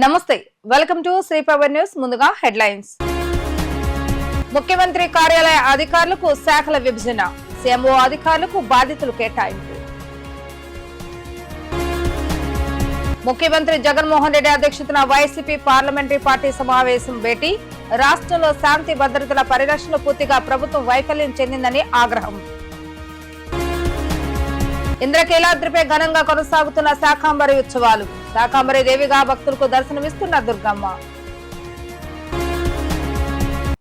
నమస్తే welcome to Sri power news. ముందుగా headlines. ముఖ్యమంత్రి కార్యాలయ అధికారులకు శాఖల విభజన, సీఎంఓ అధికారులకు బాధ్యతలు కేటాయింపు. ముఖ్యమంత్రి జగన్మోహన్ రెడ్డి అధ్యక్షతన వైసీపీ పార్లమెంటరీ పార్టీ సమావేశం భేటీ, రాష్ట్రంలో శాంతి భద్రతల పరిరక్షణ పూర్తిగా ప్రభుత్వం వైఫల్యం చెందిందని ఆగ్రహం. ఇంద్రకీలాద్రిపై ఘనంగా కొనసాగుతున్న శాకాంబరి ఉత్సవాలు, శాకాంబరి దేవిగా భక్తులకు దర్శనమిస్తున్న దుర్గమ్మ.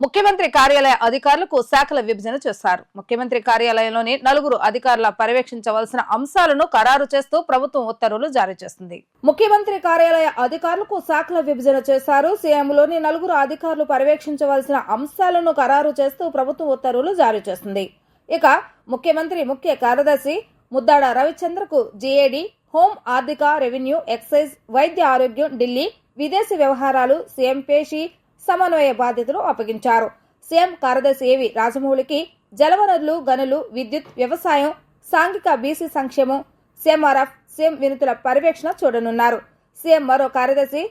ముఖ్యమంత్రి కార్యాలయ అధికారులకు శాఖల విభజన చేశారు. ముఖ్యమంత్రి కార్యాలయంలోని 4 అధికారుల పర్యవేక్షించవలసిన అంశాలను ఖరారు చేస్తూ ప్రభుత్వం ఉత్తర్వులు జారీ చేసింది. ముఖ్యమంత్రి కార్యాలయ అధికారులకు శాఖల విభజన చేశారు. సీఎంలోని 4 అధికారులు పర్యవేక్షించవలసిన అంశాలను ఖరారు చేస్తూ ప్రభుత్వం ఉత్తర్వులు జారీ చేసింది. ఇక ముఖ్యమంత్రి ముఖ్య కార్యదర్శి ముద్దాడ రవిచంద్రకు జీఏడీ, హోం, ఆర్థిక, రెవెన్యూ, ఎక్సైజ్, వైద్య ఆరోగ్యం, ఢిల్లీ, విదేశీ వ్యవహారాలు, సీఎం పేషి సమన్వయ బాధ్యతలు అప్పగించారు. సీఎం కార్యదర్శి ఏవి రాజమౌళికి జలవనరులు, గనులు, విద్యుత్, వ్యవసాయం, సాంఘిక, బీసీ సంక్షేమం, సీఎంఆర్ఎఫ్, సీఎం వినతుల పర్యవేక్షణ చూడనున్నారు. సీఎం మరో కార్యదర్శి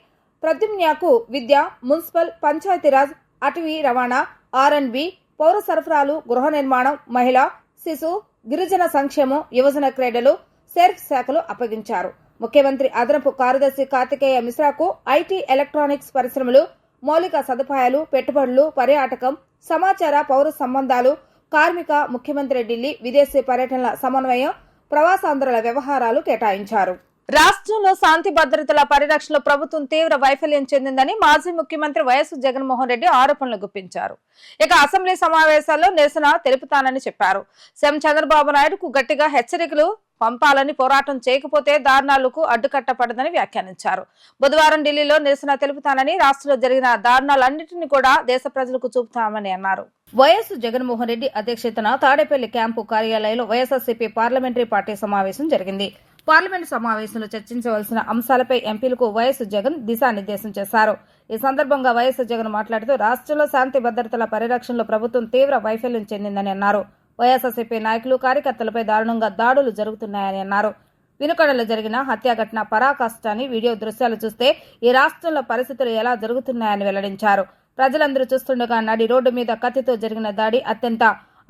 ప్రద్యుమ్న్యాకు విద్య, మున్సిపల్, పంచాయతీరాజ్, అటవీ, రవాణా, ఆర్అండ్బి, పౌర సరఫరాలు, గృహ నిర్మాణం, మహిళా, శిశు, గిరిజన సంక్షేమం, యువజన క్రీడలు, సెర్ఫ్ శాఖలు అప్పగించారు. ముఖ్యమంత్రి అదనపు కార్యదర్శి కార్తికేయ మిశ్రాకు ఐటీ, ఎలక్ట్రానిక్స్ పరిశ్రమలు, మౌలిక సదుపాయాలు, పెట్టుబడులు, పర్యాటకం, సమాచార, పౌర సంబంధాలు, కార్మిక, ముఖ్యమంత్రి ఢిల్లీ, విదేశీ పర్యటనల సమన్వయం, ప్రవాసాంధ్రుల వ్యవహారాలు కేటాయించారు. రాష్ట్రంలో శాంతి భద్రతల పరిరక్షణలో ప్రభుత్వం తీవ్ర వైఫల్యం చెందిందని మాజీ ముఖ్యమంత్రి వైఎస్ జగన్మోహన్ రెడ్డి ఆరోపణలు గుప్పించారు. ఇక అసెంబ్లీ సమావేశాల్లో నిరసన తెలుపుతానని చెప్పారు. సీఎం చంద్రబాబు నాయుడుకు గట్టిగా హెచ్చరికలు పంపాలని, పోరాటం చేయకపోతే దారుణాలకు అడ్డుకట్టపడదని వ్యాఖ్యానించారు. బుధవారం ఢిల్లీలో నిరసన తెలుపుతానని, రాష్ట్రంలో జరిగిన దారుణాలన్నింటినీ కూడా దేశ ప్రజలకు చూపుతామని అన్నారు. వైఎస్ జగన్మోహన్ రెడ్డి అధ్యక్షతన తాడేపల్లి క్యాంపు కార్యాలయంలో వైఎస్ఆర్సీపీ పార్లమెంటరీ పార్టీ సమావేశం జరిగింది. పార్లమెంటు సమావేశంలో చర్చించవలసిన అంశాలపై ఎంపీలకు వైఎస్ జగన్ దిశానిర్దేశం చేశారు. ఈ సందర్భంగా వైఎస్ జగన్ మాట్లాడుతూ రాష్ట్రంలో శాంతి భద్రతల పరిరక్షణలో ప్రభుత్వం తీవ్ర వైఫల్యం చెందిందని అన్నారు. వైఎస్ఆర్సీపీ నాయకులు, కార్యకర్తలపై దారుణంగా దాడులు జరుగుతున్నాయని అన్నారు. వినుకొండలో జరిగిన హత్యాఘటన పరాకాష్ఠాన్ని వీడియో దృశ్యాలు చూస్తే ఈ రాష్ట్రంలో పరిస్థితులు ఎలా జరుగుతున్నాయని వెల్లడించారు. ప్రజలందరూ చూస్తుండగా నడి రోడ్డు మీద కత్తితో జరిగిన దాడి అత్యంత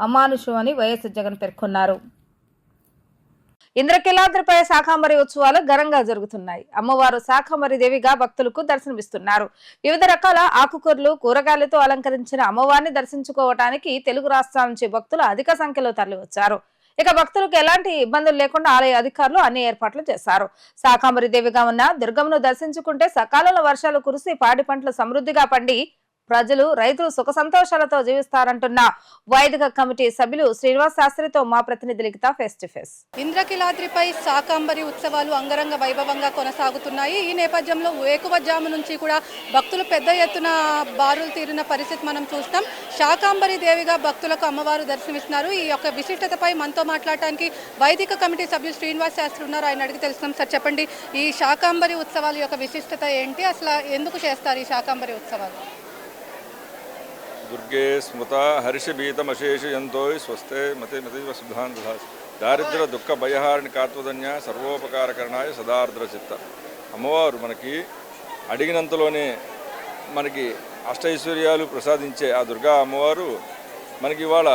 అమానుషం అని వైఎస్ జగన్ పేర్కొన్నారు. ఇంద్రకీలాద్రిపై శాకాంబరి ఉత్సవాలు ఘనంగా జరుగుతున్నాయి. అమ్మవారు శాకాంబరి దేవిగా భక్తులకు దర్శనమిస్తున్నారు. వివిధ రకాల ఆకుకూరలు, కూరగాయలతో అలంకరించిన అమ్మవారిని దర్శించుకోవటానికి తెలుగు రాష్ట్రాల నుంచి భక్తులు అధిక సంఖ్యలో తరలివచ్చారు. ఇక భక్తులకు ఎలాంటి ఇబ్బందులు లేకుండా ఆలయ అధికారులు అన్ని ఏర్పాట్లు చేశారు. శాకాంబరి దేవిగా ఉన్న దుర్గమ్మను దర్శించుకుంటే సకాలంలో వర్షాలు కురిసి పాడి పంటలు సమృద్ధిగా పండి ప్రజలు, రైతులు సుఖ సంతోషాలతో జీవిస్తారంటున్న వైదిక కమిటీ సభ్యులు శ్రీనివాస్ శాస్త్రితో మా ప్రతినిధి లిఖిత ఫేస్ టు ఫేస్. ఇంద్రకీలాద్రిపై శాకాంబరి ఉత్సవాలు అంగరంగ వైభవంగా కొనసాగుతున్నాయి. ఈ నేపథ్యంలో వేకువజాము నుంచి కూడా భక్తులు పెద్ద ఎత్తున బారులు తీరిన పరిస్థితి మనం చూస్తాం. శాకాంబరి దేవిగా భక్తులకు అమ్మవారు దర్శనమిస్తున్నారు. ఈ యొక్క విశిష్టతపై మనతో మాట్లాడటానికి వైదిక కమిటీ సభ్యులు శ్రీనివాస్ శాస్త్రి ఉన్నారు. ఆయన అడిగి తెలుసుకున్నాం. సార్ చెప్పండి, ఈ శాకాంబరి ఉత్సవాల యొక్క విశిష్టత ఏంటి, అసలు ఎందుకు చేస్తారు ఈ శాకాంబరి ఉత్సవాలు? దుర్గే స్మృత హర్షభీతమశేషయంతో స్వస్తే మతే మతీవ శుద్ధాన్ దధాసి దారిద్ర దుఃఖ భయహారిణి కాత్వదన్య సర్వోపకారకరణాయ సదార్ద్ర చిత్త. అమ్మవారు మనకి అడిగినంతలోనే మనకి అష్టైశ్వర్యాలు ప్రసాదించే ఆ దుర్గా అమ్మవారు మనకి ఇవాళ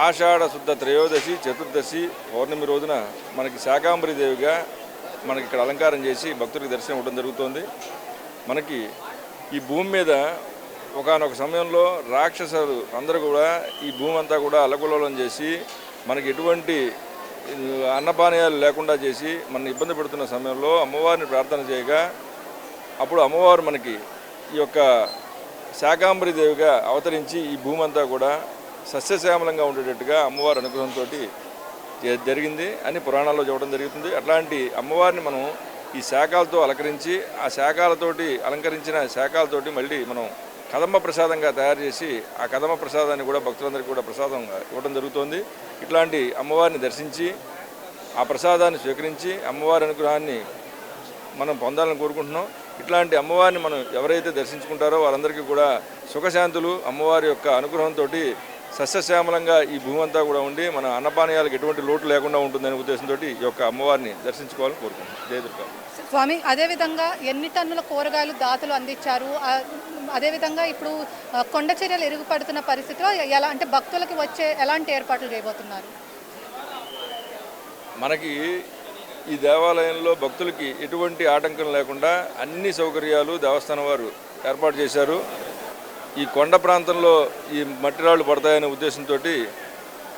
ఆషాఢ శుద్ధ త్రయోదశి, చతుర్దశి, పౌర్ణమి రోజున మనకి శాకాంబరి దేవిగా మనకి ఇక్కడ అలంకారం చేసి భక్తులకు దర్శనం ఇవ్వడం జరుగుతోంది. మనకి ఈ భూమి మీద ఒకానొక సమయంలో రాక్షసులు అందరూ కూడా ఈ భూమి అంతా కూడా అల్లకల్లోలం చేసి మనకి ఎటువంటి అన్నపానీయాలు లేకుండా చేసి మన ఇబ్బంది పెడుతున్న సమయంలో అమ్మవారిని ప్రార్థన చేయగా అప్పుడు అమ్మవారు మనకి ఈ యొక్క శాకాంబరి దేవిగా అవతరించి ఈ భూమి అంతా కూడా సస్యశ్యామలంగా ఉండేటట్టుగా అమ్మవారి అనుగ్రహంతో జరిగింది అని పురాణాల్లో చెప్పడం జరుగుతుంది. అట్లాంటి అమ్మవారిని మనం ఈ శాఖలతో అలంకరించి ఆ శాఖలతోటి అలంకరించిన శాఖలతోటి మళ్ళీ మనం కదమ్మ ప్రసాదంగా తయారు చేసి ఆ కదమ్మ ప్రసాదాన్ని కూడా భక్తులందరికీ కూడా ప్రసాదంగా ఇవ్వడం జరుగుతోంది. ఇట్లాంటి అమ్మవారిని దర్శించి ఆ ప్రసాదాన్ని స్వీకరించి అమ్మవారి అనుగ్రహాన్ని మనం పొందాలని కోరుకుంటున్నాం. ఇట్లాంటి అమ్మవారిని మనం ఎవరైతే దర్శించుకుంటారో వారందరికీ కూడా సుఖశాంతులు అమ్మవారి యొక్క అనుగ్రహంతో సస్యశ్యామలంగా ఈ భూమి అంతా కూడా ఉండి మన అన్నపానీయాలకు ఎటువంటి లోటు లేకుండా ఉంటుందనే ఉద్దేశంతో ఈ యొక్క అమ్మవారిని దర్శించుకోవాలని కోరుకుంటున్నాం. జయ దుర్గా. స్వామి, అదేవిధంగా ఎన్ని టన్నుల కూరగాయలు దాతలు అందించారు? అదేవిధంగా ఇప్పుడు కొండ చర్యలు ఇరుగుపడుతున్న పరిస్థితిలో ఎలా అంటే భక్తులకి వచ్చే ఎలాంటి ఏర్పాట్లు చేయబోతున్నారు? మనకి ఈ దేవాలయంలో భక్తులకి ఎటువంటి ఆటంకం లేకుండా అన్ని సౌకర్యాలు దేవస్థానం వారు ఏర్పాటు చేశారు. ఈ కొండ ప్రాంతంలో ఈ మట్టిరాళ్ళు పడతాయనే ఉద్దేశంతో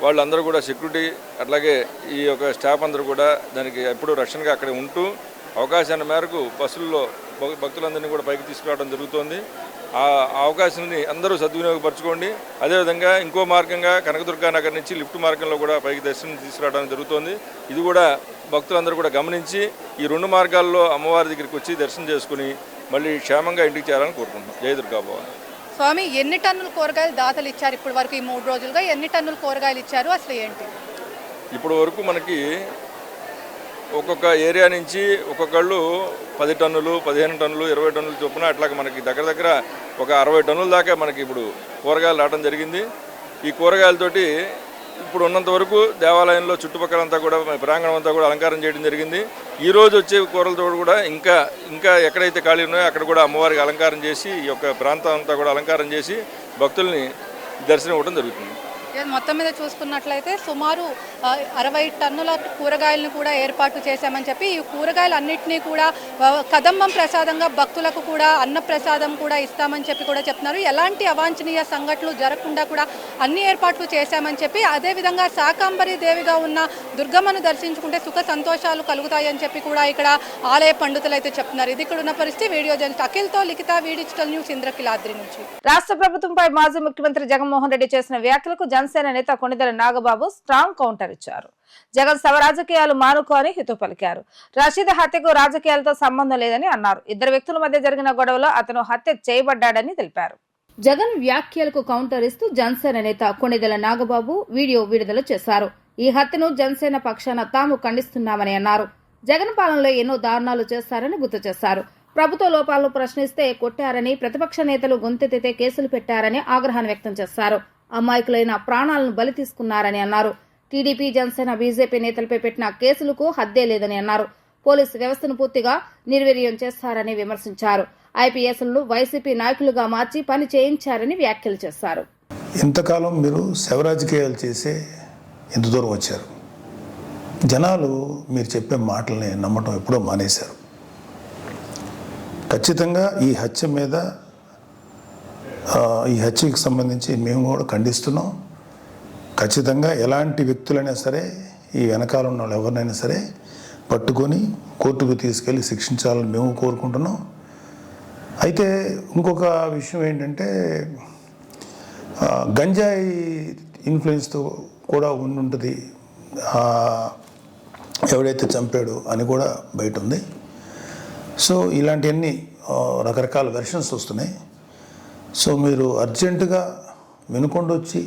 వాళ్ళందరూ కూడా సెక్యూరిటీ, అట్లాగే ఈ యొక్క స్టాఫ్ అందరూ కూడా దానికి ఎప్పుడూ రక్షణగా అక్కడే ఉంటూ అవకాశాన్ని మేరకు బస్సుల్లో భక్తులందరినీ కూడా పైకి తీసుకురావడం జరుగుతోంది. ఆ అవకాశాన్ని అందరూ సద్వినియోగపరచుకోండి. అదేవిధంగా ఇంకో మార్గంగా కనకదుర్గా నగర్ నుంచి లిఫ్ట్ మార్గంలో కూడా పైకి దర్శనం తీసుకురావడం జరుగుతోంది. ఇది కూడా భక్తులందరూ కూడా గమనించి ఈ 2 మార్గాల్లో అమ్మవారి దగ్గరికి వచ్చి దర్శనం చేసుకుని మళ్ళీ క్షేమంగా ఇంటికి చేరాలని కోరుకుంటున్నాం. జయ దుర్గా భవాని. స్వామి, ఎన్ని టన్నుల కూరగాయలు దాతలు ఇచ్చారు ఇప్పటి వరకు? ఈ 3 రోజులుగా ఎన్ని టన్నుల కూరగాయలు ఇచ్చారు? అసలు ఏంటి? ఇప్పటి వరకు మనకి ఒక్కొక్క ఏరియా నుంచి ఒక్కొక్కళ్ళు 10 టన్నులు, 15 టన్నులు, 20 టన్నులు చొప్పున అట్లాగే మనకి దగ్గర ఒక 60 టన్నుల దాకా మనకి ఇప్పుడు కూరగాయలు రావడం జరిగింది. ఈ కూరగాయలతోటి ఇప్పుడు ఉన్నంత వరకు దేవాలయంలో చుట్టుపక్కలంతా కూడా ప్రాంగణం అంతా కూడా అలంకారం చేయడం జరిగింది. ఈ రోజు వచ్చే కూరలతో కూడా ఇంకా ఎక్కడైతే ఖాళీ ఉన్నాయో అక్కడ కూడా అమ్మవారికి అలంకారం చేసి ఈ యొక్క ప్రాంతం అంతా కూడా అలంకారం చేసి భక్తుల్ని దర్శనం ఇవ్వడం జరుగుతుంది. మొత్తం మీద చూసుకున్నట్లయితే సుమారు 60 టన్నుల కూరగాయలను కూడా ఏర్పాటు చేశామని చెప్పి ఈ కూరగాయలన్నింటినీ కూడా కదంబం ప్రసాదంగా భక్తులకు కూడా అన్న ప్రసాదం కూడా ఇస్తామని చెప్పి కూడా చెప్తున్నారు. ఎలాంటి అవాంఛనీయ సంఘటనలు జరగకుండా కూడా అన్ని ఏర్పాట్లు చేశామని చెప్పి, అదేవిధంగా శాకాంబరి దేవిగా ఉన్న దుర్గమ్మను దర్శించుకుంటే సుఖ సంతోషాలు కలుగుతాయని చెప్పి కూడా ఇక్కడ ఆలయ పండితులు అయితే చెప్తున్నారు. ఇది ఇక్కడ ఉన్న పరిస్థితి. వీడియో జర్నలిస్ట్ అఖిల్తో లిఖిత, డిజిటల్ న్యూస్, ఇంద్రకిలాద్రి నుంచి. రాష్ట్ర ప్రభుత్వంపై మాజీ ముఖ్యమంత్రి జగన్మోహన్ రెడ్డి చేసిన వ్యాఖ్యలకు జనసేన నేత కొణిదెల నాగబాబు స్ట్రాంగ్ కౌంటర్ ఇచ్చారు. జగన్ శవ రాజకీయాలు మానుకోని హితవు పలికారు. రషీద్ హత్యకు రాజకీయాలతో సంబంధం లేదని అన్నారు. 2 వ్యక్తుల మధ్య జరిగిన గొడవలో అతను హత్య చేయబడ్డాడని తెలిపారు. జగన్ వ్యాఖ్యలకు కౌంటర్ ఇస్తూ జనసేన నేత కొణిదెల నాగబాబు వీడియో విడుదల చేశారు. ఈ హత్యను జనసేన పక్షాన తాము ఖండిస్తున్నామని అన్నారు. జగన్ పాలనలో ఎన్నో దారుణాలు చేశారని గుర్తు చేశారు. ప్రభుత్వ లోపాలను ప్రశ్నిస్తే కొట్టారని, ప్రతిపక్ష నేతలు గొంతెత్తితే కేసులు పెట్టారని ఆగ్రహాన్ని వ్యక్తం చేశారు. అమాయకులైన ప్రాణాలను బలి తీసుకున్నారని అన్నారు. టీడీపీ, జనసేన, బీజేపీ నేతలపై పెట్టిన కేసులకు హద్దే లేదని అన్నారు. పోలీసు వ్యవస్థను పూర్తిగా నిర్వీర్యం చేస్తారని విమర్శించారు. ఐపీఎస్లను వైసీపీ నాయకులుగా మార్చి పని చేయించారని వ్యాఖ్యలు చేశారు. ఇంతకాలం మీరు శవ రాజకీయాలు చేసే ఎంత దూరం వచ్చారు? జనాలు మీరు చెప్పే మాటల్ని నమ్మటం ఎప్పుడో మానేశారు. ఖచ్చితంగా ఈ హత్యకి సంబంధించి మేము కూడా ఖండిస్తున్నాం. ఖచ్చితంగా ఎలాంటి వ్యక్తులైనా సరే, ఈ వెనకాల ఉన్న వాళ్ళు ఎవరినైనా సరే పట్టుకొని కోర్టుకు తీసుకెళ్ళి శిక్షించాలని మేము కోరుకుంటున్నాం. అయితే ఇంకొక విషయం ఏంటంటే, గంజాయి ఇన్ఫ్లుయెన్స్తో కూడా ఉంటుంది ఎవడైతే చంపాడో అని కూడా బయట ఉంది. సో ఇలాంటివన్నీ రకరకాల వెర్షన్స్ వస్తున్నాయి. సో మీరు అర్జెంటుగా వినుకొండొచ్చి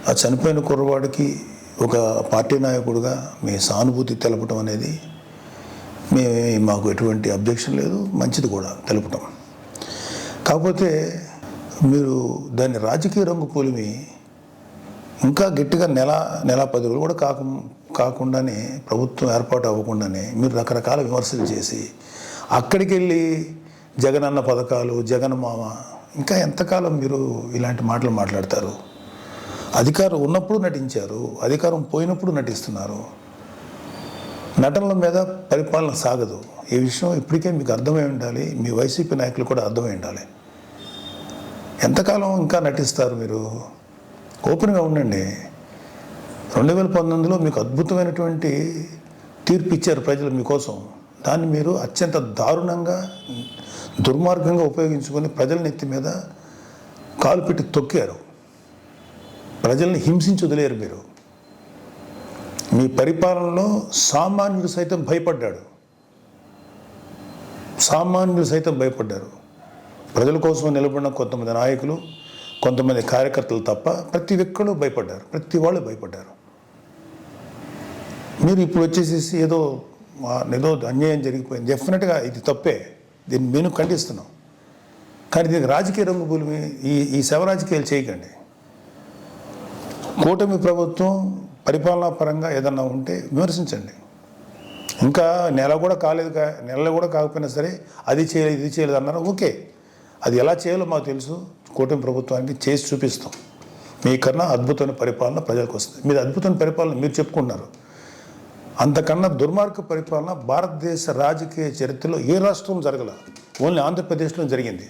ఆ చనిపోయిన కుర్రవాడికి ఒక పార్టీ నాయకుడిగా మీ సానుభూతి తెలపటం అనేది మాకు ఎటువంటి అబ్జెక్షన్ లేదు, మంచిది కూడా తెలపటం. కాకపోతే మీరు దాన్ని రాజకీయ రంగు పూలిమి ఇంకా గట్టిగా నెల 10 రోజులు కూడా కాకుండానే, ప్రభుత్వం ఏర్పాటు అవ్వకుండానే మీరు రకరకాల విమర్శలు చేసి అక్కడికి వెళ్ళి జగనన్న పథకాలు, జగన్ మామ, ఇంకా ఎంతకాలం మీరు ఇలాంటి మాటలు మాట్లాడతారు? అధికారం ఉన్నప్పుడు నటించారు, అధికారం పోయినప్పుడు నటిస్తున్నారు. నటనల మీద పరిపాలన సాగదు. ఈ విషయం ఇప్పటికే మీకు అర్థమై ఉండాలి, మీ వైసీపీ నాయకులు కూడా అర్థమై ఉండాలి. ఎంతకాలం ఇంకా నటిస్తారు మీరు? ఓపెన్గా ఉండండి. 2019లో మీకు అద్భుతమైనటువంటి తీర్పు ఇచ్చారు ప్రజలు మీకోసం. దాన్ని మీరు అత్యంత దారుణంగా, దుర్మార్గంగా ఉపయోగించుకొని ప్రజల నెత్తి మీద కాలు పెట్టి తొక్కారు. ప్రజల్ని హింసించి వదిలేరు మీరు. మీ పరిపాలనలో సామాన్యుడు సైతం భయపడ్డాడు. ప్రజల కోసం నిలబడిన కొంతమంది నాయకులు, కొంతమంది కార్యకర్తలు తప్ప ప్రతి ఒక్కరు భయపడ్డారు, ప్రతి వాళ్ళు భయపడ్డారు. మీరు ఇప్పుడు వచ్చేసేసి ఏదో అన్యాయం జరిగిపోయింది, డెఫినెట్గా ఇది తప్పే, దీన్ని మేము ఖండిస్తున్నాం. కానీ దీనికి రాజకీయ రంగు పూలిమి ఈ శవ రాజకీయాలు చేయకండి. కూటమి ప్రభుత్వం పరిపాలనా పరంగా ఏదన్నా ఉంటే విమర్శించండి. ఇంకా నెల కూడా కాకపోయినా సరే అది చేయలేదు ఇది చేయలేదు అన్నారు. ఓకే, అది ఎలా చేయాలో మాకు తెలుసు. కూటమి ప్రభుత్వానికి చేసి చూపిస్తాం. మీకన్నా అద్భుతమైన పరిపాలన ప్రజలకు వస్తుంది. మీరు అద్భుతమైన పరిపాలన మీరు చెప్పుకున్నారు. అంతకన్నా దుర్మార్గ పరిపాలన భారతదేశ రాజకీయ చరిత్రలో ఏ రాష్ట్రంలో జరగల, ఓన్లీ ఆంధ్రప్రదేశ్లో జరిగింది.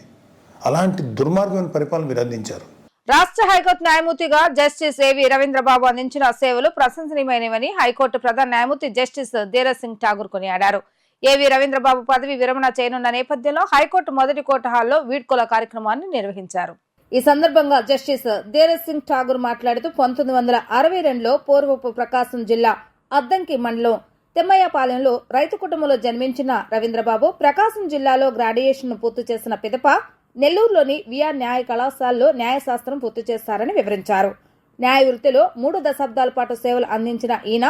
అలాంటి దుర్మార్గమైన పరిపాలన మీరు అందించారు. రాష్ట్ర హైకోర్టు న్యాయమూర్తిగా జస్టిస్ ఏవి రవీంద్రబాబు అందించిన సేవలు ప్రశంసనీయమైనవని హైకోర్టు ప్రధాన న్యాయమూర్తి జస్టిస్ ధీరజ్ సింగ్ ఠాగూర్ కొనియాడారు. ఏవి రవీంద్రబాబు పదవి విరమణ చేయనున్న నేపథ్యంలో హైకోర్టు మొదటి కోర్టు హాల్లో వీడ్కోల కార్యక్రమాన్ని నిర్వహించారు. ఈ సందర్భంగా జస్టిస్ ధీరజ్ సింగ్ ఠాగూర్ మాట్లాడుతూ 1962లో పూర్వపు ప్రకాశం జిల్లా అద్దంకి మండలం తిమ్మయ్యపాలెంలో రైతు కుటుంబంలో జన్మించిన రవీంద్రబాబు ప్రకాశం జిల్లాలో గ్రాడ్యుయేషన్ పూర్తి చేసిన పిదప నెల్లూరులోని విఆర్ న్యాయ కళాశాలలో న్యాయశాస్త్రం పూర్తి చేశారని వివరించారు. న్యాయ వృత్తిలో 3 దశాబ్దాల పాటు సేవలు అందించిన ఈయన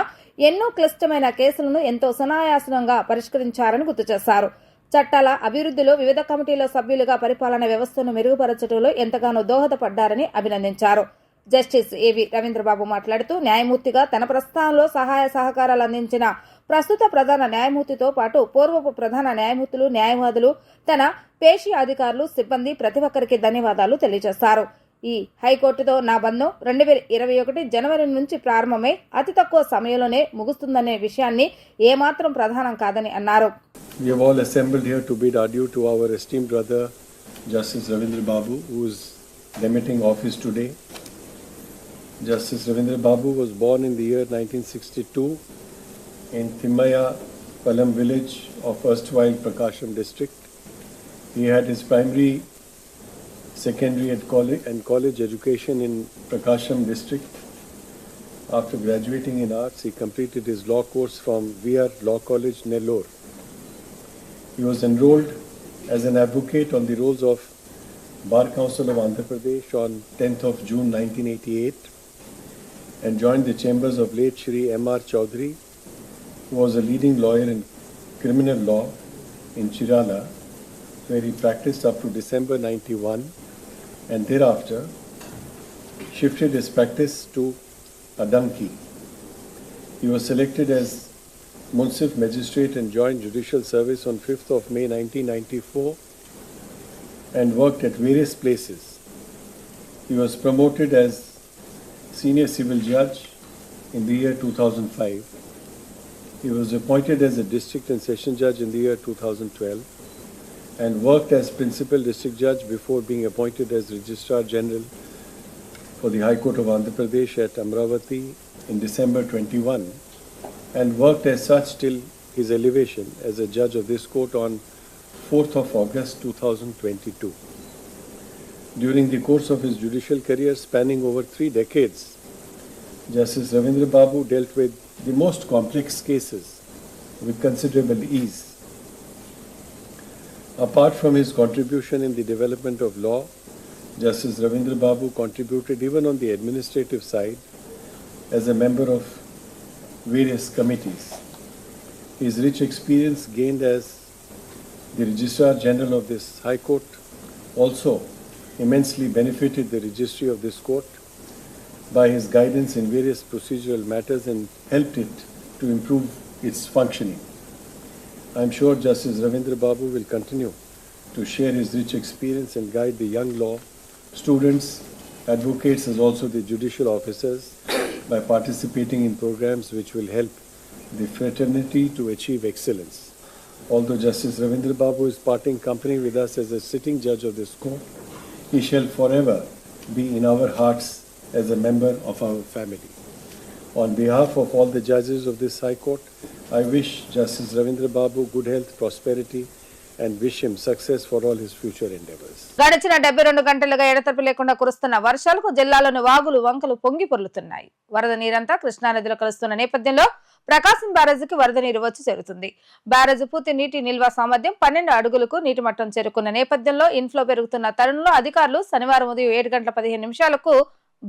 ఎన్నో క్లిష్టమైన కేసులను ఎంతో సునాయాసంగా పరిష్కరించారని గుర్తు చేశారు. చట్టాల అభివృద్ధిలో వివిధ కమిటీల సభ్యులుగా పరిపాలన వ్యవస్థను మెరుగుపరచడంలో ఎంతగానో దోహదపడ్డారని అభినందించారు. జస్టిస్ ఏవి రవీంద్రబాబు మాట్లాడుతూ న్యాయమూర్తిగా తన ప్రస్థానంలో సహాయ సహకారాలు అందించిన ప్రస్తుత ప్రధాన న్యాయమూర్తితో పాటు పూర్వపు ప్రధాన న్యాయమూర్తులు, న్యాయవాదులు, తన పేషీ అధికారులు, సిబ్బంది ప్రతి ఒక్కరికి ధన్యవాదాలు తెలియజేశారు. ఈ హైకోర్టుతో నా బంధం 2021 జనవరి నుంచి ప్రారంభమై అతి తక్కువ సమయంలోనే ముగుస్తుందనే విషయాన్ని ఏమాత్రం ప్రధానం కాదని అన్నారు. We have all assembled here to bid adieu to our esteemed brother Justice Ravindra Babu, who is remitting office today. Justice Ravindra Babu was born in the year 1962 in Thimmaya Palam village of erstwhile Prakasham district. He had his primary, secondary and college education in Prakasham district. After graduating in arts, he completed his law course from VR Law College, Nellore. He was enrolled as an advocate on the rolls of Bar Council of Andhra Pradesh on 10th of June 1988 and joined the chambers of late Shri M.R. Chaudhary, who was a leading lawyer in criminal law in Chirala, where he practiced up to December 91 and thereafter shifted his practice to Adamki. He was selected as Munsif Magistrate and joined judicial service on 5th of May 1994 and worked at various places. He was promoted as Senior Civil Judge in the year 2005. He was appointed as a District and Session Judge in the year 2012 and worked as Principal District Judge before being appointed as Registrar General for the High Court of Andhra Pradesh at Amravati in December 21 and worked as such till his elevation as a judge of this court on 4th of August 2022. During the course of his judicial career spanning over 3 decades, Justice Ravindra Babu dealt with the most complex cases with considerable ease. Apart from his contribution in the development of law, Justice Ravindra Babu contributed even on the administrative side as a member of various committees. His rich experience gained as the Registrar General of this High Court also immensely benefited the registry of this court by his guidance in various procedural matters and helped it to improve its functioning. I am sure Justice Ravindra Babu will continue to share his rich experience and guide the young law students, advocates as also the judicial officers by participating in programs which will help the fraternity to achieve excellence. Although Justice Ravindra Babu is parting company with us as a sitting judge of this court, he shall forever be in our hearts as a member of our family. On behalf of all the judges of this High Court, I wish Justice Ravindra Babu good health, prosperity and wish him success for all his future endeavors. గడిచిన 72 గంటలుగా ఎడతెరిపి లేకుండా కురుస్తున్న వర్షాలకు జిల్లాలోని వాగులు వంకలు పొంగి పొర్లుతున్నాయి. వరద నీరంతా కృష్ణానదిలో కలుస్తున్న నేపథ్యంలో ప్రకాశం బ్యారేజీకి వరద నీరు వచ్చి చేరుతుంది. బ్యారేజీ పూర్తి నీటి నిల్వ సామర్థ్యం 12 అడుగులకు నీటి మట్టం చేరుకున్న నేపథ్యంలో ఇన్ఫ్లో పెరుగుతున్న తరుణంలో అధికారులు శనివారం ఉదయం 7 గంటల 15 నిమిషాలకు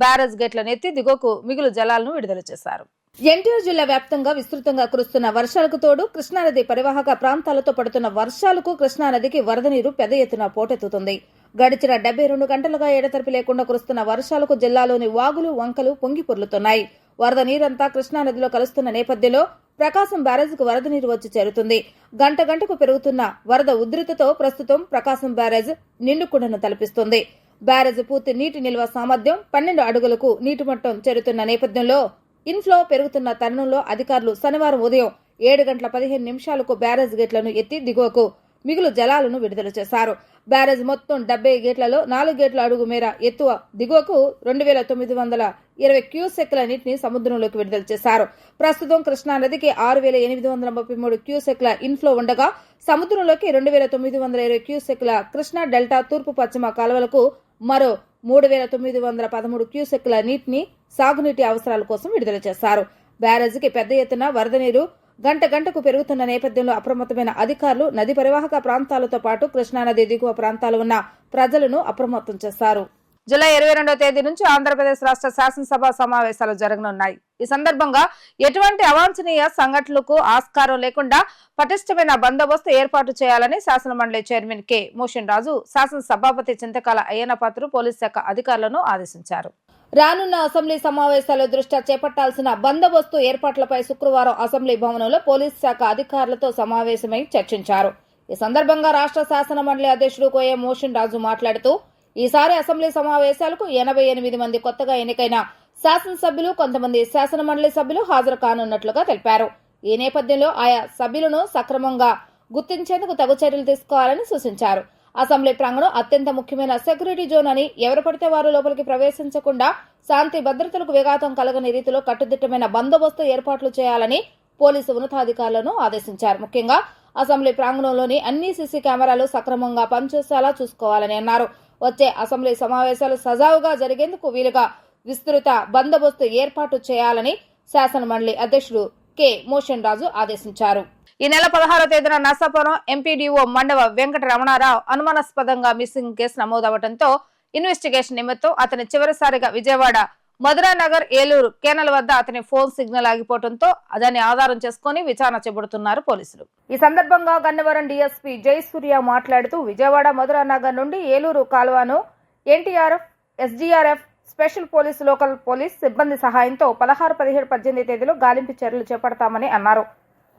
బ్యారేజ్ గేట్లను ఎత్తి దిగువకు మిగులు జలాలను విడుదల చేశారు. ఎన్టీఆర్ జిల్లా వ్యాప్తంగా విస్తృతంగా కురుస్తున్న వర్షాలకు తోడు కృష్ణానది పరివాహక ప్రాంతాలతో పడుతున్న వర్షాలకు కృష్ణానదికి వరద నీరు పెద్ద ఎత్తున పోటెత్తుతుంది. గడిచిన 72 గంటలుగా ఎడతెరిపి లేకుండా కురుస్తున్న వర్షాలకు జిల్లాలోని వాగులు వంకలు పొంగి పొర్లుతున్నాయి. వరద నీరంతా కృష్ణానదిలో కలుస్తున్న నేపథ్యంలో ప్రకాశం బ్యారేజ్కు వరద నీరు వచ్చి చేరుతుంది. గంట గంటకు పెరుగుతున్న వరద ఉధృతితో ప్రస్తుతం ప్రకాశం బ్యారేజ్ నిండుకుండను తలపిస్తుంది. బ్యారేజ్ పూర్తి నీటి నిల్వ సామర్థ్యం 12 అడుగులకు నీటి మట్టం చేరుతున్న నేపథ్యంలో ఇన్ఫ్లో పెరుగుతున్న తరుణంలో అధికారులు శనివారం ఉదయం 7 గంటల 15 నిమిషాలకు బ్యారేజ్ గేట్లను ఎత్తి దిగువకు మిగులు జలాలను విడుదల చేశారు. బ్యారేజ్ మొత్తం 70 గేట్లలో 4 గేట్ల అడుగు మేర ఎత్తువ దిగువకు 2920 క్యూసెక్ల నీటిని సముద్రంలోకి విడుదల చేశారు. ప్రస్తుతం కృష్ణానదికి 6833 క్యూసెక్ల ఇన్ఫ్లో ఉండగా సముద్రంలోకి 2920 క్యూసెక్ల కృష్ణా డెల్టా తూర్పు పశ్చిమ కాలువలకు మరో 3913 క్యూసెక్ల నీటిని సాగునీటి అవసరాల కోసం విడుదల చేశారు. బ్యారేజీకి పెద్ద ఎత్తున వరద నీరు గంట గంటకు పెరుగుతున్న నేపథ్యంలో అప్రమత్తమైన అధికారులు నది పరివాహక ప్రాంతాలతో పాటు కృష్ణానది దిగువ ప్రాంతాలు ఉన్న ప్రజలను అప్రమత్తం చేశారు. జూలై 22వ తేదీ నుంచి ఆంధ్రప్రదేశ్ రాష్ట్ర శాసనసభ సమావేశాలు జరగనున్నాయి. ఈ సందర్భంగా ఎటువంటి అవాంఛనీయ సంఘటనలకు ఆస్కారం లేకుండా పటిష్టమైన బందోబస్తు ఏర్పాటు చేయాలని శాసనమండలి చైర్మన్ కె మోషన్ రాజు శాసనసభాపతి చింతకాల అయ్యన్నపాత్రుడు పోలీస్ శాఖ అధికారులను ఆదేశించారు. రానున్న అసెంబ్లీ సమావేశాల దృష్ట్యా చేపట్టాల్సిన బందోబస్తు ఏర్పాట్లపై శుక్రవారం అసెంబ్లీ భవనంలో పోలీస్ శాఖ అధికారులతో సమావేశమై చర్చించారు. ఈ సందర్భంగా రాష్ట్ర శాసన మండలి అధ్యక్షుడు కోయ మోషన్ రాజు మాట్లాడుతూ ఈసారి అసెంబ్లీ సమావేశాలకు 88 మంది కొత్తగా ఎన్నికైన శాసనసభ్యులు, కొంతమంది శాసన మండలి సభ్యులు హాజరు కానున్నట్లుగా తెలిపారు. ఈ నేపథ్యంలో ఆయా సభ్యులను సక్రమంగా గుర్తించేందుకు తగు చర్యలు తీసుకోవాలని సూచించారు. అసెంబ్లీ ప్రాంగణం అత్యంత ముఖ్యమైన సెక్యూరిటీ జోన్ అని ఎవరు పడితే వారు లోపలికి ప్రవేశించకుండా శాంతి భద్రతలకు విఘాతం కలగని రీతిలో కట్టుదిట్టమైన బందోబస్తు ఏర్పాట్లు చేయాలని పోలీసు ఉన్నతాధికారులను ఆదేశించారు. ముఖ్యంగా అసెంబ్లీ ప్రాంగణంలోని అన్ని సీసీ కెమెరాలు సక్రమంగా పనిచేసేలా చూసుకోవాలని అన్నారు. వచ్చే అసెంబ్లీ సమావేశాలు సజావుగా జరిగేందుకు వీలుగా విస్తృత బందోబస్తు ఏర్పాటు చేయాలని శాసన మండలి అధ్యక్షుడు కె మోషన్ రాజు ఆదేశించారు. ఈ నెల 16వ తేదీన నర్సాపురం ఎంపీడీఓ మండవ వెంకట రమణారావు అనుమానాస్పదంగా మిస్సింగ్ కేసు నమోదవడంతో ఇన్వెస్టిగేషన్ నిమిత్తం అతని చివరిసారిగా విజయవాడ మధురానగర్ ఏలూరు కేనల వద్ద అతని ఫోన్ సిగ్నల్ ఆగిపోవడంతో దాన్ని ఆధారం చేసుకుని విచారణ చేపడుతున్నారు పోలీసులు. ఈ సందర్భంగా గన్నవరం డీఎస్పీ జయసూర్య మాట్లాడుతూ విజయవాడ మధురానగర్ నుండి ఏలూరు కాలువను NDRF, SDRF, special police, local police సిబ్బంది సహాయంతో 16, 17, 18 తేదీలో గాలింపు చర్యలు చేపడతామని అన్నారు.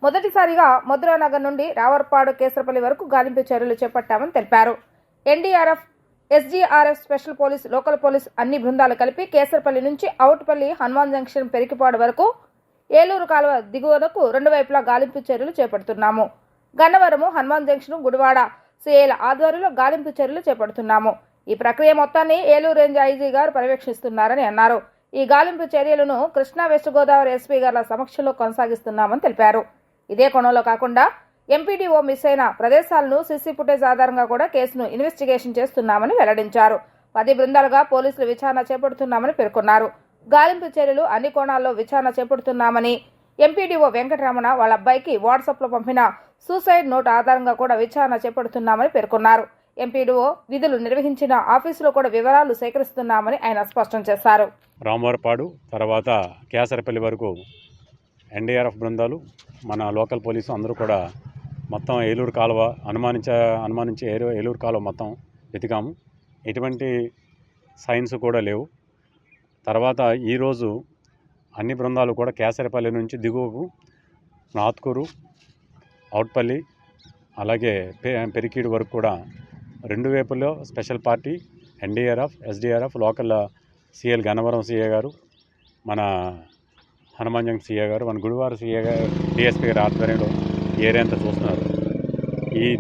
మొదటిసారిగా మధురానగర్ నుండి రావర్పాడు, కేసరపల్లి వరకు గాలింపు చర్యలు చేపట్టామని తెలిపారు. NDRF, SDRF, special police, local police అన్ని బృందాలు కలిపి కేసరపల్లి నుంచి అవుట్పల్లి, హనుమాన్ జంక్షన్, పెరికిపాడు వరకు ఏలూరు కాలువ దిగువనకు 2 వైపులా గాలింపు చర్యలు చేపడుతున్నాము. గన్నవరము, హనుమాన్ జంక్షన్, గుడివాడ సిఐల ఆధ్వర్యంలో గాలింపు చర్యలు చేపడుతున్నాము. ఈ ప్రక్రియ మొత్తాన్ని ఏలూరు రేంజ్ ఐజీ గారు పర్యవేక్షిస్తున్నారని అన్నారు. ఈ గాలింపు చర్యలను కృష్ణా వెస్ట్ గోదావరి ఎస్పీ గారి సమక్షంలో కొనసాగిస్తున్నామని తెలిపారు. ఇదే కోణంలో కాకుండా ఎంపీడీఓ మిస్ అయిన ప్రదేశాలను సీసీ ఫుటేజ్ ఆధారంగా కూడా కేసును ఇన్వెస్టిగేషన్ చేస్తున్నామని వెల్లడించారు. 10 బృందాలుగా పోలీసులు విచారణ చేపడుతున్నామని పేర్కొన్నారు. గాలింపు చర్యలు అన్ని కోణాల్లో విచారణ చేపడుతున్నామని ఎంపీడీఓ వెంకటరమణ వాళ్ళ అబ్బాయికి వాట్సాప్లో పంపిన సూసైడ్ నోట్ ఆధారంగా కూడా విచారణ చేపడుతున్నామని పేర్కొన్నారు. ఎంపీడీఓ విధులు నిర్వహించిన ఆఫీసులో కూడా వివరాలు సేకరిస్తున్నామని ఆయన స్పష్టం చేశారు. రామవరపాడు తర్వాత కేసరపల్లి వరకు ఎన్డీఆర్ఎఫ్ బృందాలు, మన లోకల్ పోలీసు అందరూ కూడా మొత్తం ఏలూరు కాలువ అనుమానించే ఏలూరు కాలువ మొత్తం వెతికాము. ఎటువంటి సైన్స్ కూడా లేవు. తర్వాత ఈరోజు అన్ని బృందాలు కూడా కేసరపల్లి నుంచి దిగువకు నాత్కూరు, అవుట్పల్లి, అలాగే పెరికీడు వరకు కూడా 2 వైపుల్లో special party, NDRF, SDRF, local CL Gannavaram CA గారు, మన హనుమాన్ జంక్షన్ సిఏ గారు, మన గుడివార సిఏ గారు, డిఎస్పీ గారి ఆధ్వర్యంలో ఏరియా అంతా చూస్తున్నారు.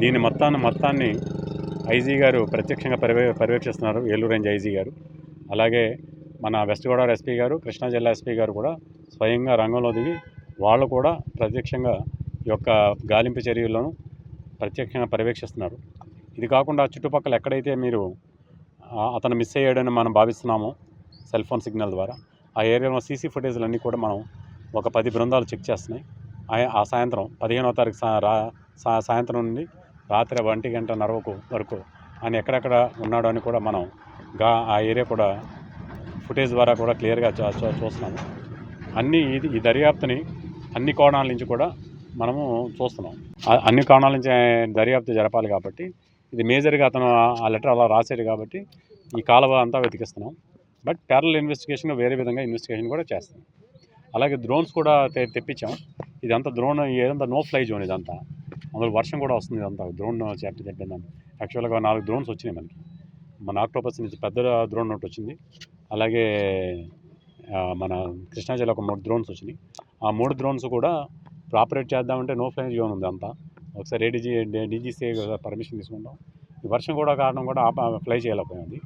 దీని మొత్తాన్ని ఐజీ గారు ప్రత్యక్షంగా పర్యవేక్షిస్తున్నారు, ఏలూరు రేంజ్ ఐజీ గారు. అలాగే మన వెస్ట్ గోదావరి ఎస్పీ గారు, కృష్ణా జిల్లా ఎస్పీ గారు కూడా స్వయంగా రంగంలో దిగి వాళ్ళు కూడా ప్రత్యక్షంగా ఈ యొక్క గాలింపు చర్యలను ప్రత్యక్షంగా పర్యవేక్షిస్తున్నారు. ఇది కాకుండా చుట్టుపక్కల ఎక్కడైతే మీరు అతను మిస్ అయ్యాడని మనం భావిస్తున్నామో సెల్ ఫోన్ సిగ్నల్ ద్వారా ఆ ఏరియాలో సీసీ ఫుటేజ్లన్నీ కూడా మనం ఒక 10 బృందాలు చెక్ చేస్తున్నాయి. ఆ సాయంత్రం 15వ తారీఖు సాయంత్రం నుండి రాత్రి 1:30 వరకు ఆయన ఎక్కడెక్కడ ఉన్నాడో అని కూడా మనం ఆ ఏరియా కూడా ఫుటేజ్ ద్వారా కూడా క్లియర్గా చూస్తున్నాము. ఈ దర్యాప్తుని అన్ని కోణాల నుంచి కూడా మనము చూస్తున్నాం. అన్ని కోణాల నుంచి దర్యాప్తు జరపాలి కాబట్టి ఇది మేజర్గా అతను ఆ లెటర్ అలా రాశాడు కాబట్టి ఈ కాలువ అంతా వెతికిస్తున్నాం. బట్ ప్యారలల్ ఇన్వెస్టిగేషన్ వేరే విధంగా ఇన్వెస్టిగేషన్ కూడా చేస్తాం. అలాగే డ్రోన్స్ కూడా తెప్పించాం. ఇదంతా డ్రోన్ ఏదంతా నో ఫ్లై జోన్ ఇదంతా, అందులో వర్షం కూడా వస్తుంది. ఇదంతా డ్రోన్ చెప్పేదాన్ని యాక్చువల్గా 4 డ్రోన్స్ వచ్చినాయి మనకి. మన ఆక్టోపస్ నుంచి పెద్ద డ్రోన్ ఒకటి వచ్చింది. అలాగే మన కృష్ణా జిల్లా ఒక 3 డ్రోన్స్ వచ్చినాయి. ఆ 3 డ్రోన్స్ కూడా ఆపరేట్ చేద్దామంటే నో ఫ్లై జోన్ ఉంది అంతా. ఒకసారి డీజీసీ పర్మిషన్ తీసుకుంటాం. ఈ వర్షం కూడా కారణం కూడా ఫ్లై చేయలేకపోయింది.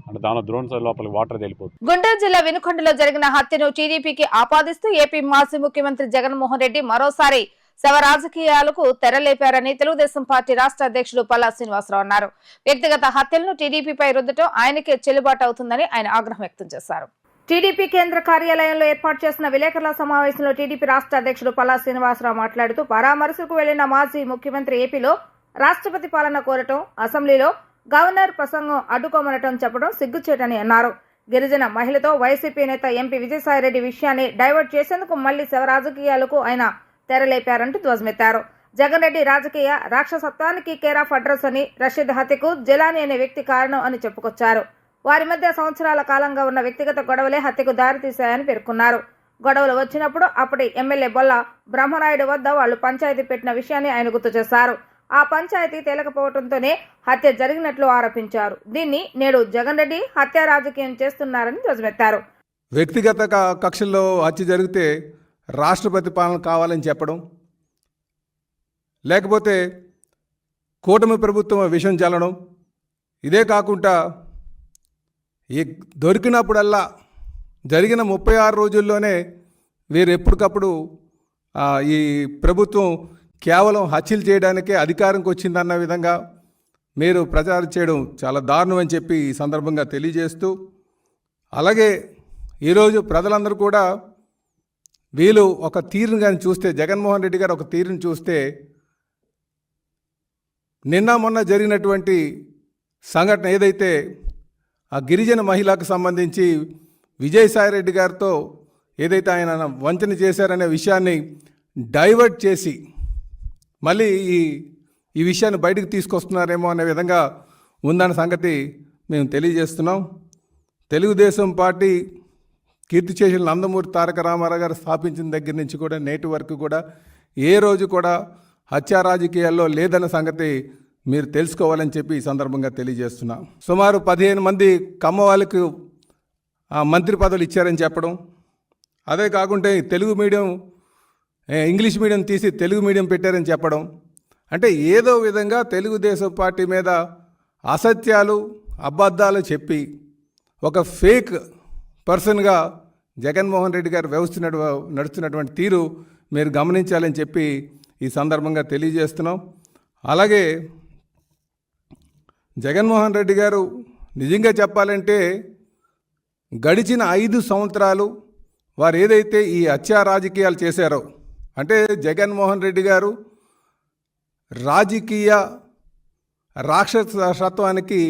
అంటే దానిలో డ్రోన్స్ లోపలికి వాటర్ వెళ్ళిపోతుంది. గుంటూరు జిల్లా వినుకొండలో జరిగిన హత్యను టీడీపీకి ఆపాదిస్తూ ఏపీ మాజీ ముఖ్యమంత్రి జగన్మోహన్ రెడ్డి మరోసారి శవ రాజకీయాలకు తెరలేపారని తెలుగుదేశం పార్టీ రాష్ట్ర అధ్యక్షుడు పల్లా శ్రీనివాసరావు అన్నారు. వ్యక్తిగత హత్యలను టీడీపీపై రుద్దటం ఆయనకే చెల్లుబాటు అవుతుందని ఆయన ఆగ్రహం వ్యక్తం చేశారు. టీడీపీ కేంద్ర కార్యాలయంలో ఏర్పాటు చేసిన విలేకరుల సమావేశంలో టీడీపీ రాష్ట్ర అధ్యక్షుడు పల్లా శ్రీనివాసరావు మాట్లాడుతూ పరామర్శకు వెళ్లిన మాజీ ముఖ్యమంత్రి ఏపీలో రాష్ట్రపతి పాలన కోరటం, అసెంబ్లీలో గవర్నర్ ప్రసంగం అడ్డుకోమనటం చెప్పడం సిగ్గుచేటని అన్నారు. గిరిజన మహిళతో వైసీపీ నేత ఎంపీ విజయసాయిరెడ్డి విషయాన్ని డైవర్ట్ చేసేందుకు మళ్లీ శవ రాజకీయాలకు ఆయన తెరలేపారంటూ ధ్వజమెత్తారు. జగన్ రెడ్డి రాజకీయ రాక్షసత్వానికి కేర్ ఆఫ్ అడ్రస్ అని, రషీద్ హత్యకు జలాని అనే వ్యక్తి కారణం అని చెప్పుకొచ్చారు. వారి మధ్య సంవత్సరాల కాలంగా ఉన్న వ్యక్తిగత గొడవలే హత్యకు దారితీశాయని పేర్కొన్నారు. గొడవలు వచ్చినప్పుడు అప్పటి ఎమ్మెల్యే బొల్ల బ్రహ్మనాయుడు వద్ద వాళ్లు పంచాయతీ పెట్టిన విషయాన్ని ఆయన గుర్తు చేశారు. ఆ పంచాయతీ తేలకపోవడంతోనే హత్య జరిగినట్లు ఆరోపించారు. దీన్ని నేడు జగన్ రెడ్డి హత్య రాజకీయం చేస్తున్నారని ధ్వజమెత్తారు. వ్యక్తిగత కక్షల్లో హత్య జరిగితే రాష్ట్రపతి పాలన కావాలని చెప్పడం, లేకపోతే కూటమి ప్రభుత్వం విషం చల్లడం, ఇదే కాకుండా ఈ దొరికినప్పుడల్లా జరిగిన 36 రోజుల్లోనే వీరు ఎప్పటికప్పుడు ఈ ప్రభుత్వం కేవలం హత్యలు చేయడానికే అధికారంకి వచ్చిందన్న విధంగా మీరు ప్రచారం చేయడం చాలా దారుణం అని చెప్పి ఈ సందర్భంగా తెలియజేస్తూ, అలాగే ఈరోజు ప్రజలందరూ కూడా వీళ్ళు ఒక తీరును కానీ చూస్తే, జగన్మోహన్ రెడ్డి గారు ఒక తీరును చూస్తే, నిన్న మొన్న జరిగినటువంటి సంఘటన ఏదైతే ఆ గిరిజన మహిళకు సంబంధించి విజయసాయిరెడ్డి గారితో ఏదైతే ఆయన వంచన చేశారనే విషయాన్ని డైవర్ట్ చేసి మళ్ళీ ఈ విషయాన్ని బయటకు తీసుకొస్తున్నారేమో అనే విధంగా ఉందన్న సంగతి మేము తెలియజేస్తున్నాం. తెలుగుదేశం పార్టీ కీర్తిశేషులు నందమూరి తారక రామారావు గారు స్థాపించిన దగ్గర నుంచి కూడా నేటి వరకు కూడా ఏ రోజు కూడా హత్యా రాజకీయాల్లో లేదన్న సంగతి మీరు తెలుసుకోవాలని చెప్పి ఈ సందర్భంగా తెలియజేస్తున్నాం. సుమారు 15 మంది కమ్మ వాళ్ళకు మంత్రి పదవులు ఇచ్చారని చెప్పడం, అదే కాకుండా తెలుగు మీడియం ఇంగ్లీష్ మీడియం తీసి తెలుగు మీడియం పెట్టారని చెప్పడం, అంటే ఏదో విధంగా తెలుగుదేశం పార్టీ మీద అసత్యాలు అబద్ధాలు చెప్పి ఒక ఫేక్ పర్సన్గా జగన్మోహన్ రెడ్డి గారు నడుస్తున్నటువంటి తీరు మీరు గమనించాలని చెప్పి ఈ సందర్భంగా తెలియజేస్తున్నాం. అలాగే జగన్మోహన్ రెడ్డి గారు నిజంగా చెప్పాలంటే గడిచిన 5 సంవత్సరాలు వారు ఏదైతే ఈ హత్యా రాజకీయాలు చేశారో, అంటే జగన్మోహన్ రెడ్డి గారు రాజకీయ రాక్షసత్వానికి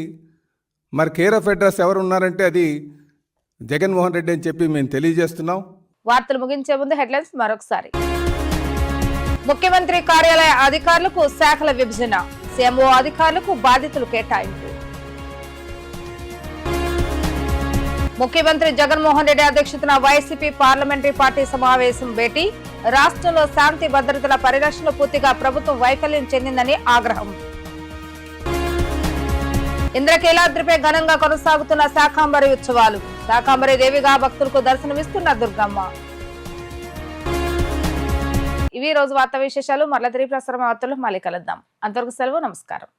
మరి కేర్ ఆఫ్ అడ్రస్ ఎవరు ఉన్నారంటే అది జగన్మోహన్ రెడ్డి అని చెప్పి మేము తెలియజేస్తున్నాం. వార్తలు ముగించే ముందు హెడ్లైన్స్ మరొకసారి. ముఖ్యమంత్రి కార్యాలయ అధికారులకు శాఖల విభజన, సీఎంఓ అధికారులకు బాధ్యతలు కేటాయింపు. ముఖ్యమంత్రి జగన్మోహన్ రెడ్డి అధ్యక్షతన వైసీపీ పార్లమెంటరీ పార్టీ సమావేశం భేటీ, రాష్ట్రంలో శాంతి భద్రతల పరిరక్షణ పూర్తిగా ప్రభుత్వం వైఫల్యం చెందిందని ఆగ్రహం. ఇంద్రకీలాద్రిపై ఘనంగా కొనసాగుతున్న శాకాంబరి ఉత్సవాలు, శాకాంబరి దేవిగా భక్తులకు దర్శనమిస్తున్న దుర్గమ్మ. ఇవి రోజు వార్తా విశేషాలు. మరలా తిరిగి ప్రసారం వార్తలు మళ్ళీ కలుద్దాం. అంతవరకు సెలవు, నమస్కారం.